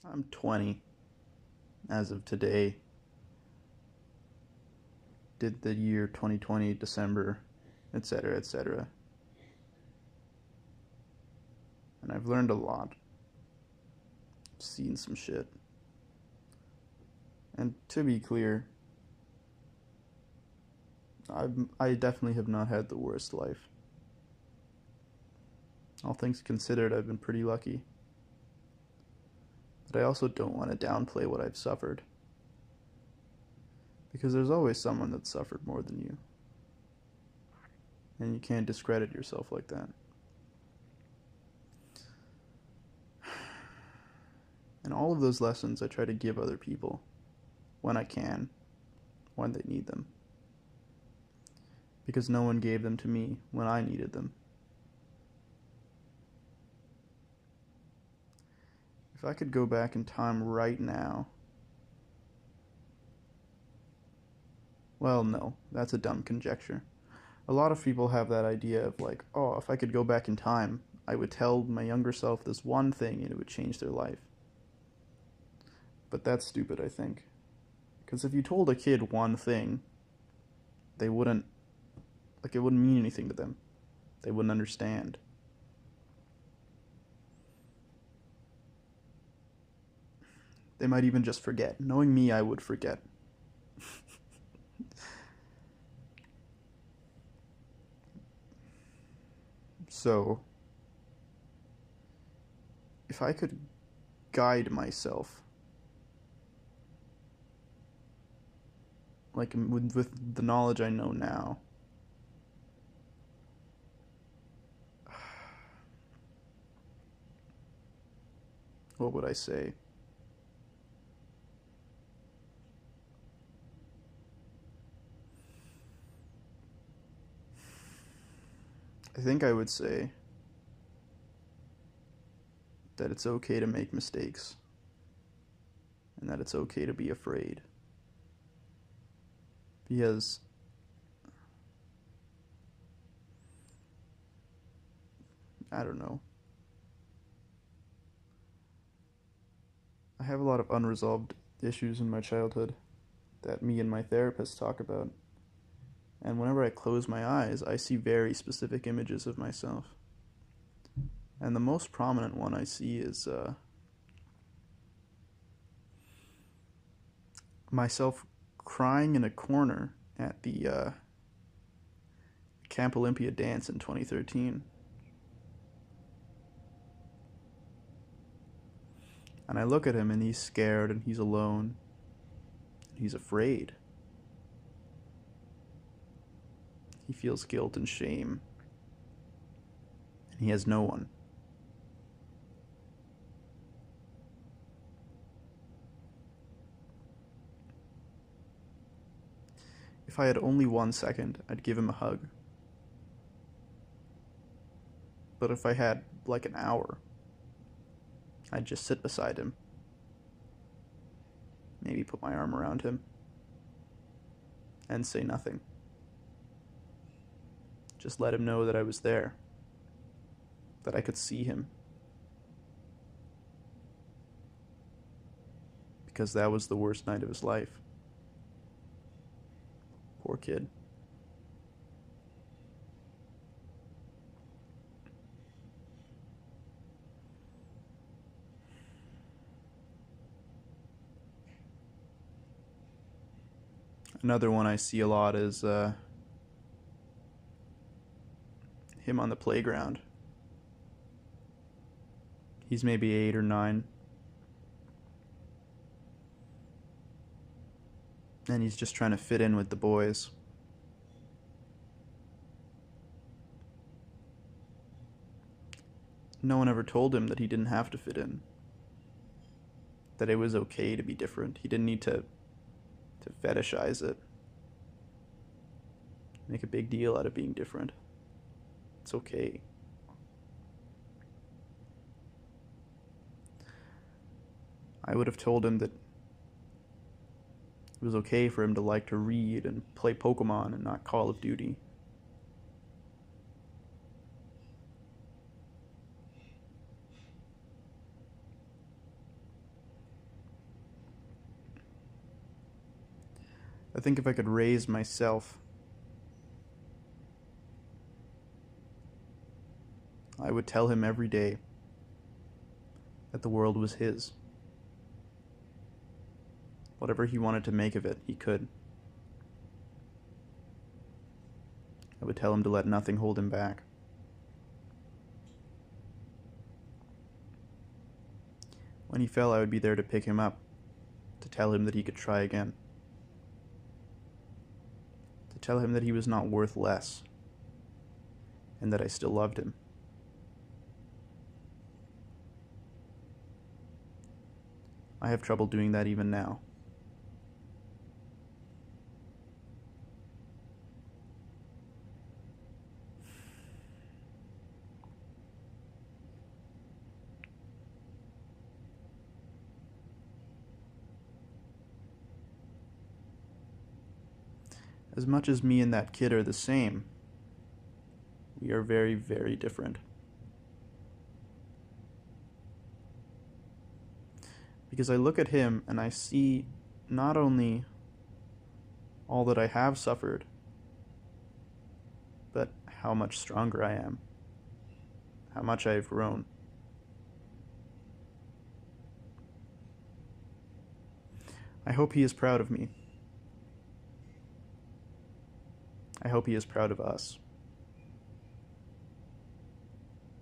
I'm 20 as of today. Did the year 2020, December, etc., etc. And I've learned a lot. Seen some shit. And to be clear, I definitely have not had the worst life. All things considered, I've been pretty lucky. But I also don't want to downplay what I've suffered. Because there's always someone that's suffered more than you. And you can't discredit yourself like that. And all of those lessons I try to give other people when I can, when they need them. Because no one gave them to me when I needed them. If I could go back in time right now, well, no, that's a dumb conjecture. A lot of people have that idea of like, oh, if I could go back in time, I would tell my younger self this one thing and it would change their life. But that's stupid, I think. Because if you told a kid one thing, they wouldn't, like, it wouldn't mean anything to them. They wouldn't understand. They might even just forget. Knowing me, I would forget. So, if I could guide myself, like with the knowledge I know now, what would I say? I think I would say that it's okay to make mistakes and that it's okay to be afraid. Because I don't know. I have a lot of unresolved issues in my childhood that me and my therapist talk about. And whenever I close my eyes, I see very specific images of myself. And the most prominent one I see is myself crying in a corner at the Camp Olympia dance in 2013. And I look at him and he's scared and he's alone. He's afraid. He feels guilt and shame. And he has no one. If I had only 1 second, I'd give him a hug. But if I had like an hour, I'd just sit beside him. Maybe put my arm around him. And say nothing. Just let him know that I was there. That I could see him. Because that was the worst night of his life. Poor kid. Another one I see a lot is him on the playground. He's maybe 8 or 9. And he's just trying to fit in with the boys. No one ever told him that he didn't have to fit in. That it was okay to be different. He didn't need to fetishize it. Make a big deal out of being different. It's okay. I would have told him that it was okay for him to like to read and play Pokemon and not Call of Duty. I think if I could raise myself, I would tell him every day that the world was his. Whatever he wanted to make of it, he could. I would tell him to let nothing hold him back. When he fell, I would be there to pick him up, to tell him that he could try again, to tell him that he was not worth less, and that I still loved him. I have trouble doing that even now. As much as me and that kid are the same, we are very, very different. Because I look at him and I see not only all that I have suffered, but how much stronger I am, how much I have grown. I hope he is proud of me. I hope he is proud of us.